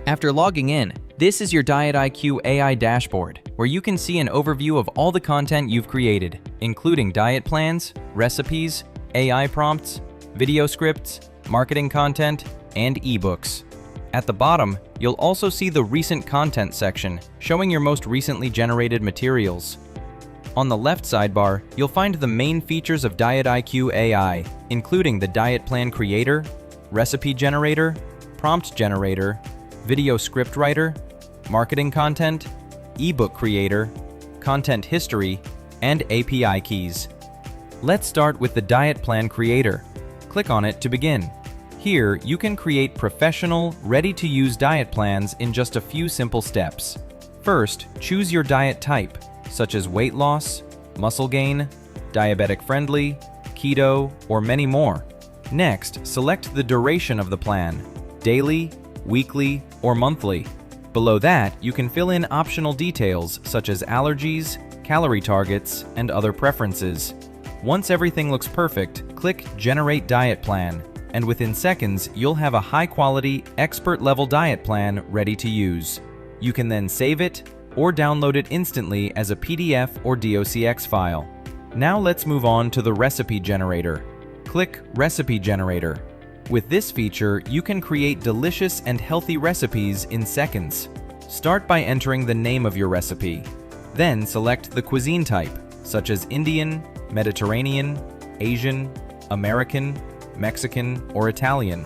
After logging in, this is your DietIQAI dashboard, where you can see an overview of all the content you've created, including diet plans, recipes, AI prompts, video scripts, marketing content, and eBooks. At the bottom, you'll also see the Recent Content section, showing your most recently generated materials. On the left sidebar, you'll find the main features of DietIQAI, including the Diet Plan Creator, Recipe Generator, Prompt Generator, Video Script Writer, Marketing Content, eBook Creator, Content History, and API keys. Let's start with the Diet Plan Creator. Click on it to begin. Here, you can create professional, ready-to-use diet plans in just a few simple steps. First, choose your diet type, such as weight loss, muscle gain, diabetic-friendly, keto, or many more. Next, select the duration of the plan, daily, weekly, or monthly. Below that, you can fill in optional details such as allergies, calorie targets, and other preferences. Once everything looks perfect, click Generate Diet Plan, and within seconds, you'll have a high-quality, expert-level diet plan ready to use. You can then save it or download it instantly as a PDF or docx file. Now let's move on to the Recipe Generator. Click Recipe Generator. With this feature, you can create delicious and healthy recipes in seconds. Start by entering the name of your recipe. Then select the cuisine type, such as Indian, Mediterranean, Asian, American, Mexican, or Italian.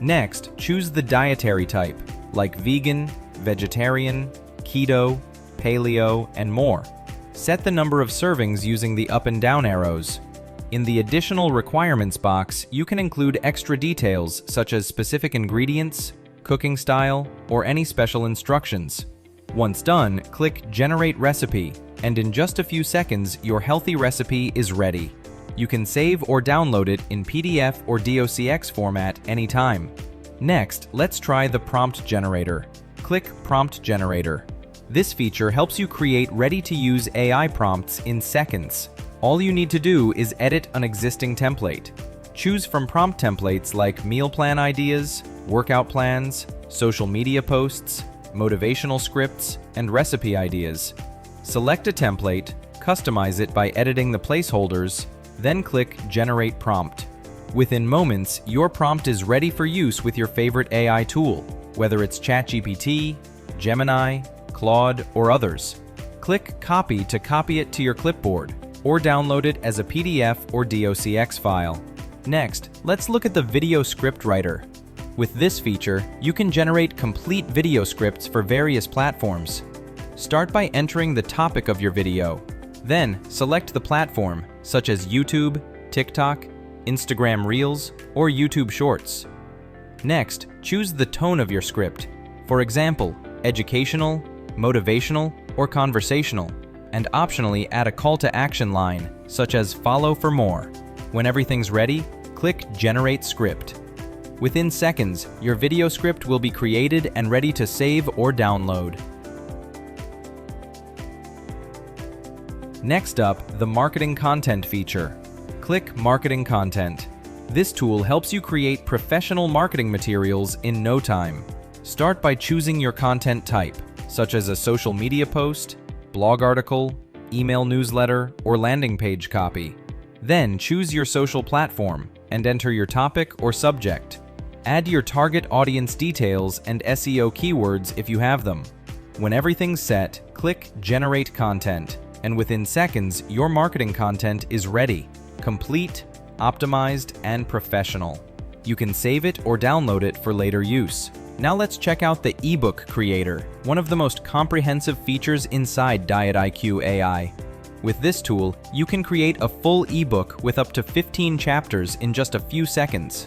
Next, choose the dietary type, like vegan, vegetarian, keto, paleo, and more. Set the number of servings using the up and down arrows. In the Additional Requirements box, you can include extra details such as specific ingredients, cooking style, or any special instructions. Once done, click Generate Recipe, and in just a few seconds, your healthy recipe is ready. You can save or download it in PDF or docx format anytime. Next, let's try the Prompt Generator. Click Prompt Generator. This feature helps you create ready-to-use AI prompts in seconds. All you need to do is edit an existing template. Choose from prompt templates like meal plan ideas, workout plans, social media posts, motivational scripts, and recipe ideas. Select a template, customize it by editing the placeholders, then click Generate Prompt. Within moments, your prompt is ready for use with your favorite AI tool, whether it's ChatGPT, Gemini, Claude, or others. Click Copy to copy it to your clipboard, or download it as a PDF or docx file. Next, let's look at the Video Script Writer. With this feature, you can generate complete video scripts for various platforms. Start by entering the topic of your video. Then, select the platform, such as YouTube, TikTok, Instagram Reels, or YouTube Shorts. Next, choose the tone of your script. For example, educational, motivational, or conversational. And optionally add a call to action line, such as follow for more. When everything's ready, click Generate Script. Within seconds, your video script will be created and ready to save or download. Next up, the Marketing Content feature. Click Marketing Content. This tool helps you create professional marketing materials in no time. Start by choosing your content type, such as a social media post, blog article, email newsletter, or landing page copy. Then choose your social platform and enter your topic or subject. Add your target audience details and SEO keywords if you have them. When everything's set, click Generate Content, and within seconds, your marketing content is ready, complete, optimized, and professional. You can save it or download it for later use. Now let's check out the eBook Creator, one of the most comprehensive features inside DietIQAI. With this tool, you can create a full ebook with up to 15 chapters in just a few seconds.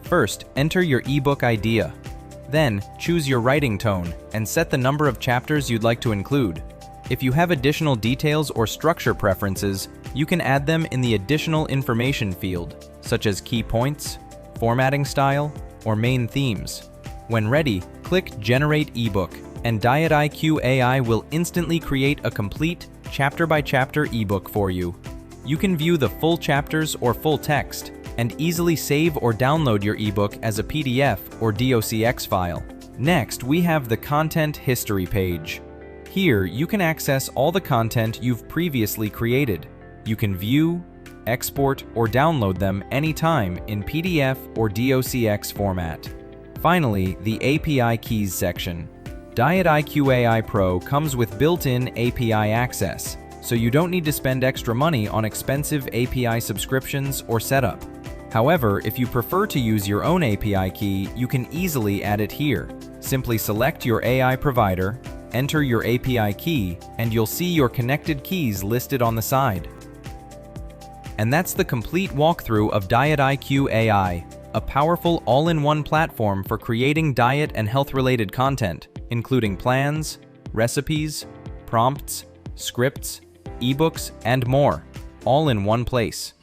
First, enter your ebook idea. Then, choose your writing tone and set the number of chapters you'd like to include. If you have additional details or structure preferences, you can add them in the Additional Information field, such as key points, formatting style, or main themes. When ready, click Generate eBook, and DietIQAI will instantly create a complete, chapter-by-chapter ebook for you. You can view the full chapters or full text, and easily save or download your ebook as a PDF or docx file. Next, we have the Content History page. Here, you can access all the content you've previously created. You can view, export, or download them anytime in PDF or DOCX format. Finally, the API Keys section. DietIQAI Pro comes with built-in API access, so you don't need to spend extra money on expensive API subscriptions or setup. However, if you prefer to use your own API key, you can easily add it here. Simply select your AI provider, enter your API key, and you'll see your connected keys listed on the side. And that's the complete walkthrough of DietIQAI, a powerful all-in-one platform for creating diet and health-related content, including plans, recipes, prompts, scripts, ebooks, and more, all in one place.